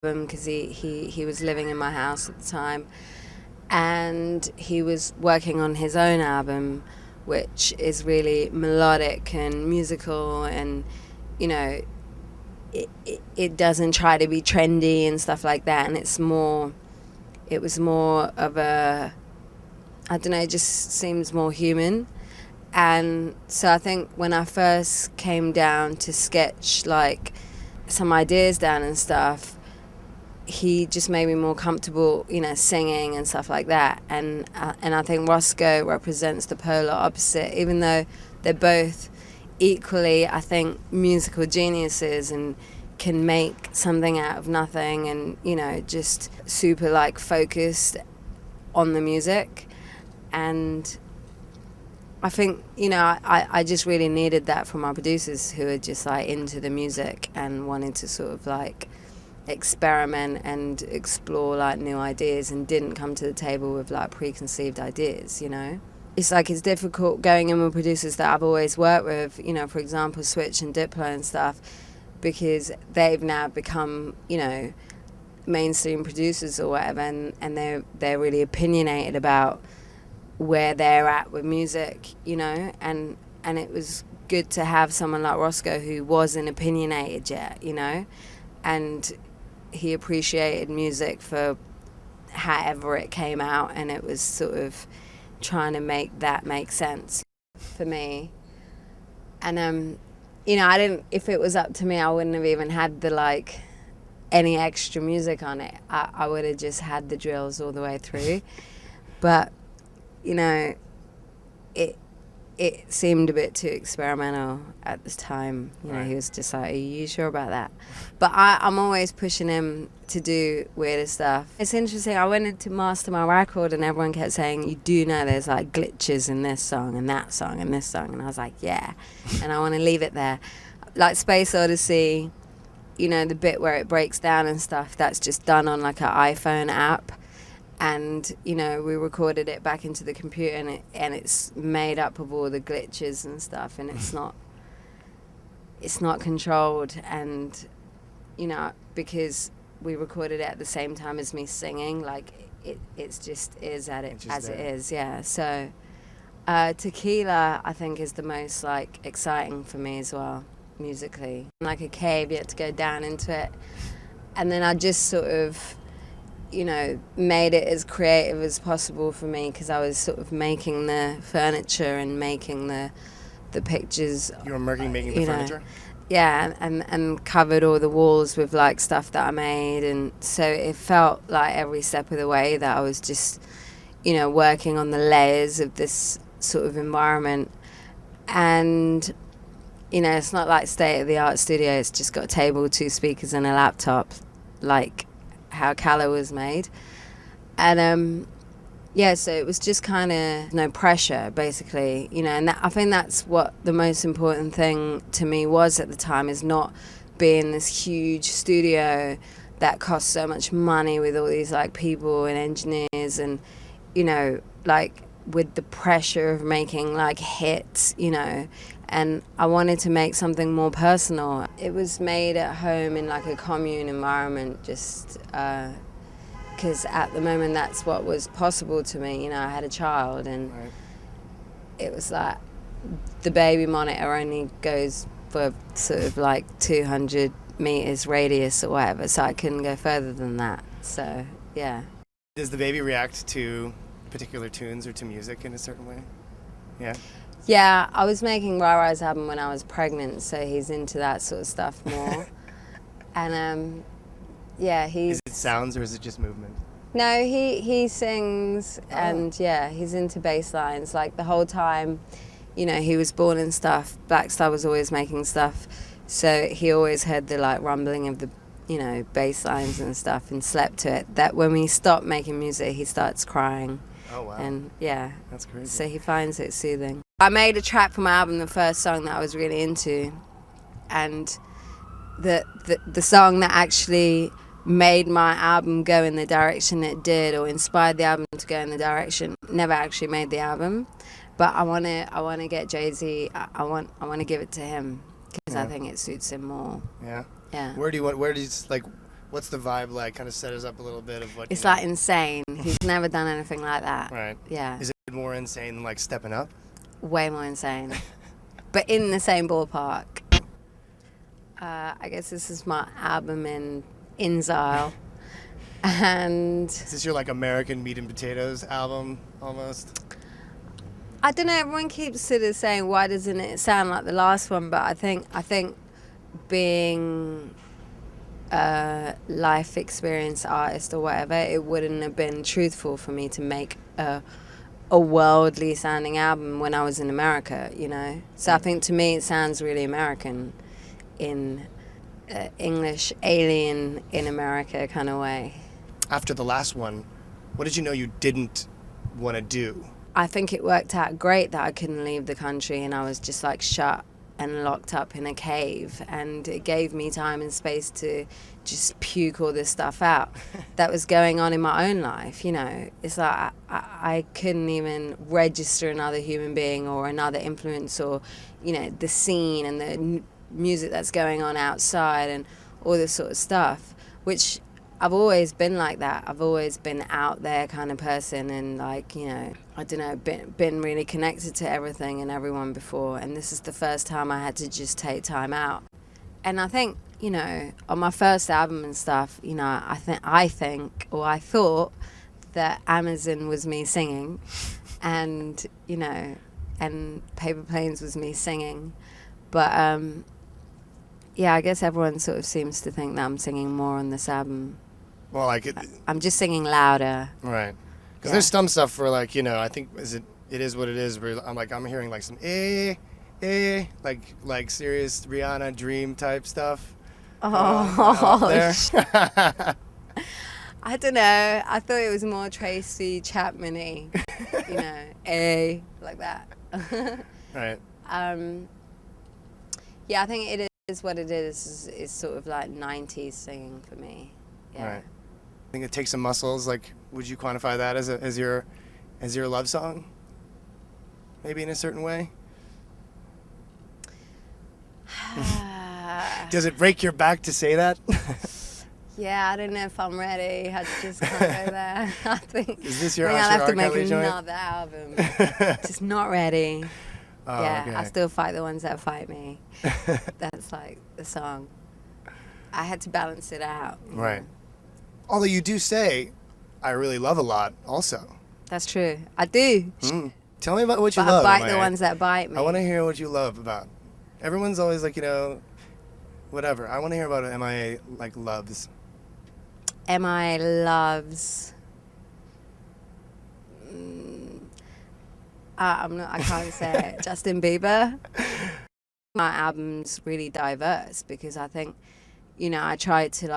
because he was living in my house at the time, and he was working on his own album, which is really melodic and musical, and you know, it doesn't try to be trendy and stuff like that, and it was more of a, I don't know, it just seems more human. And so I think when I first came down to sketch like some ideas down and stuff, he just made me more comfortable, you know, singing and stuff like that. And I think Roscoe represents the polar opposite, even though they're both equally, I think, musical geniuses and can make something out of nothing, and you know, just super like focused on the music. And I think, you know, I just really needed that from our producers, who are just like into the music and wanted to sort of like experiment and explore like new ideas, and didn't come to the table with like preconceived ideas, you know. It's like, it's difficult going in with producers that I've always worked with, you know, for example Switch and Diplo and stuff, because they've now become, you know, mainstream producers or whatever, and they're really opinionated about where they're at with music, you know, and it was good to have someone like Roscoe who wasn't opinionated yet, you know, and he appreciated music for however it came out, and it was sort of trying to make that make sense for me. And you know, I didn't, if it was up to me, I wouldn't have even had the like any extra music on it. I would have just had the drills all the way through. But you know, it seemed a bit too experimental at this time. You know, he was just like, are you sure about that? But I'm always pushing him to do weirder stuff. It's interesting, I went in to master my record and everyone kept saying, you do know there's like glitches in this song and that song and this song, and I was like, yeah, and I want to leave it there. Like Space Odyssey, you know, the bit where it breaks down and stuff, that's just done on like an iPhone app. And you know, we recorded it back into the computer, and it's made up of all the glitches and stuff, and it's not controlled. And you know, because we recorded it at the same time as me singing, like it's just is at it as it is, yeah. So Teqkilla, I think, is the most like exciting for me as well, musically. Like a cave, you had to go down into it, and then I just sort of, you know, made it as creative as possible for me, because I was sort of making the furniture and making the pictures. You were making the furniture? Yeah, and covered all the walls with like stuff that I made, and so it felt like every step of the way that I was just, you know, working on the layers of this sort of environment. And you know, it's not like state-of-the-art studio, it's just got a table, 2 speakers and a laptop, like how Calla was made. And yeah, so it was just kind of no pressure, basically, you know. And I think that's what the most important thing to me was at the time, is not being this huge studio that costs so much money with all these like people and engineers, and you know, like with the pressure of making like hits, you know. And I wanted to make something more personal. It was made at home in like a commune environment, just because at the moment that's what was possible to me. You know, I had a child, and it was like the baby monitor only goes for sort of like 200 meters radius or whatever, so I couldn't go further than that. So yeah. Does the baby react to particular tunes or to music in a certain way? Yeah. Yeah, I was making Rye Rye's album when I was pregnant, so he's into that sort of stuff more. And yeah, he's... Is it sounds or is it just movement? No, he sings, and yeah, he's into bass lines. Like the whole time, you know, he was born and stuff, Blaqstarr was always making stuff, so he always heard the like rumbling of the, you know, bass lines and stuff, and slept to it. That when we stop making music, he starts crying. Oh, wow. And yeah. That's crazy. So he finds it soothing. I made a track for my album, the first song that I was really into, and the song that actually made my album go in the direction it did, or inspired the album to go in the direction, never actually made the album. But I want to get Jay-Z. I want to give it to him, because I think it suits him more. Yeah. Yeah. Where does like What's the vibe like? Kind of set us up a little bit of what. It's like insane. He's never done anything like that. Right. Yeah. Is it more insane than like Steppin' Up? Way more insane. But in the same ballpark. I guess this is my album in style. And Is this your like American meat and potatoes album almost? I don't know, everyone keeps sort of saying, why doesn't it sound like the last one? But I think being a life experience artist or whatever, it wouldn't have been truthful for me to make a worldly sounding album when I was in America, you know? So I think to me it sounds really American in English alien in America kind of way. After the last one, what did you know you didn't want to do? I think it worked out great that I couldn't leave the country and I was just like shut and locked up in a cave, and it gave me time and space to just puke all this stuff out that was going on in my own life, you know. It's like I couldn't even register another human being or another influence or, you know, the scene and the music that's going on outside and all this sort of stuff, which I've always been like that. I've always been out there kind of person and like, you know, I don't know, been really connected to everything and everyone before. And this is the first time I had to just take time out. And I think, you know, on my first album and stuff, you know, I thought that Amazon was me singing and, you know, and Paper Planes was me singing. But, yeah, I guess everyone sort of seems to think that I'm singing more on this album. Well, like I'm just singing louder. Right. Because there's some stuff where, like, you know, I think it is what it is. Where I'm hearing like some like serious Rihanna Dream type stuff. Oh, there. I don't know. I thought it was more Tracy Chapman-y, you know, like that. Right. Yeah, I think it is what it is. It's sort of like 90s singing for me. Yeah. Right. I think it takes some muscles. Like, would you quantify that as your love song? Maybe in a certain way. Does it break your back to say that? Yeah, I don't know if I'm ready. I just can't go there. I think. Is this your I'll Usher have to R. make Kelly joint? another album. Just not ready. Oh, yeah, okay. I still fight the ones that fight me. That's like the song. I had to balance it out. Right. Although you do say, I really love a lot also. That's true. I do. Tell me about what you But love. I bite the ones that bite me. I want to hear what you love about. Everyone's always like, you know, whatever. I want to hear about what M.I.A. like loves. M.I.A. loves. I can't say it. Justin Bieber. My album's really diverse because I think, you know, I try to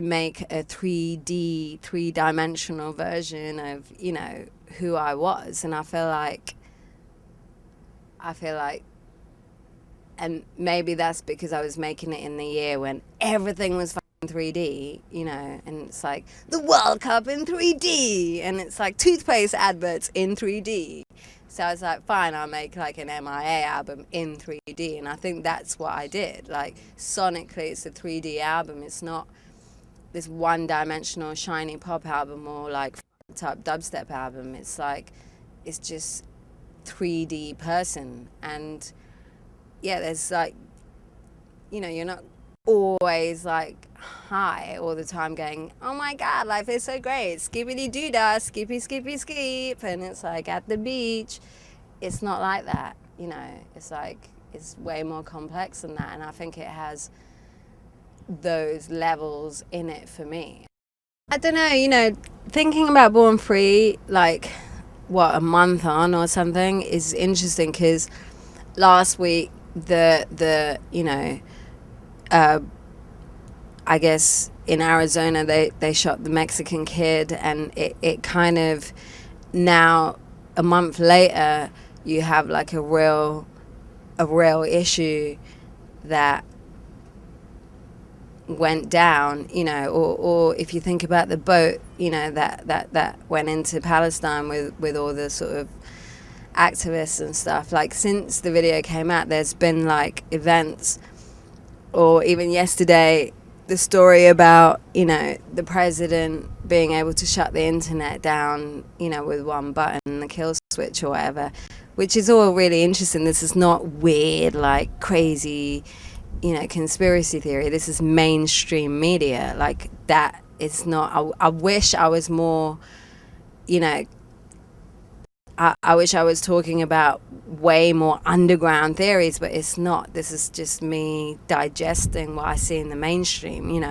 make a 3D, three-dimensional version of, you know, who I was. And I feel like, and maybe that's because I was making it in the year when everything was 3D, you know, and it's like the World Cup in 3D, and it's like toothpaste adverts in 3D. So I was like, fine, I'll make like an M.I.A. album in 3D, and I think that's what I did. Like sonically, it's a 3D album. It's not this one-dimensional shiny pop album or like type dubstep album. It's like it's just 3D person, and yeah, there's like, you know, you're not always like high all the time going, oh my god, life is so great, skippity doo dah, skippy skippy skip, and it's like at the beach. It's not like that, you know. It's like it's way more complex than that, and I think it has those levels in it for me. I don't know, you know, thinking about Born Free like a month on or something is interesting because last week the you know, I guess in Arizona they shot the Mexican kid, and it kind of, now a month later you have like a real issue that went down, you know, or if you think about the boat, you know, that went into Palestine with all the sort of activists and stuff. Like since the video came out, there's been like events, or even yesterday the story about, the president being able to shut the internet down, with one button, the kill switch or whatever, which is all really interesting. This is not weird, like crazy, conspiracy theory. This is mainstream media. Like, that is not, I wish I was more, I wish I was talking about way more underground theories, but it's not. This is just me digesting what I see in the mainstream,